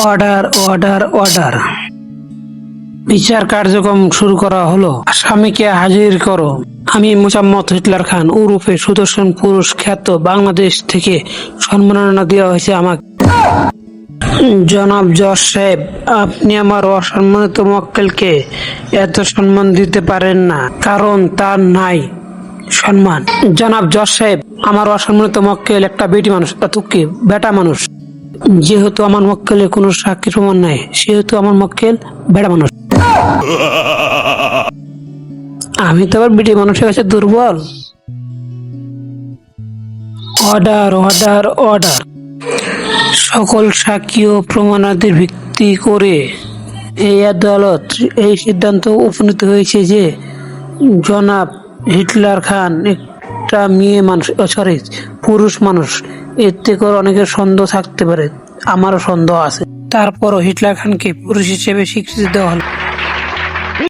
Order order order. বিচার কার্যক্রম শুরু করা হলো। আসামিকে হাজির করো। আমি মোসাম্মদ হিটলার খান ওরফে সুদর্শন পুরুষ খ্যাত বাংলাদেশ থেকে সম্মাননা দেওয়া হয়েছে আমাকে। জনাব জজ সাহেব, আপনি আমার অসম্মানিত মক্কেলকে এত সম্মান দিতে পারেন না, কারণ তার নাই সম্মান। জনাব জজ সাহেব, আমার অসম্মানিত মক্কেল একটা বেটি মানুষ, বেটা মানুষ। যেহেতু আমার মক্কেলের কোনো সাক্ষী প্রমাণ নাই, সেহেতু আমার মক্কেল বেটা মানুষ। আমি তো আবার বেটি মানুষের কাছে দুর্বল। Order order order. সকল সাক্ষী ও প্রমাণাদির ভিত্তি করে এই আদালত এই সিদ্ধান্ত উপনীত হয়েছে যে জনাব হিটলার খান একটা মেয়ে মানুষ, পুরুষ মানুষ। এতে করে অনেকের সন্দেহ থাকতে পারে, আমারও সন্দেহ আছে। তারপরও হিটলার খানকে পুরুষ হিসেবে স্বীকৃতি দেওয়া হলো।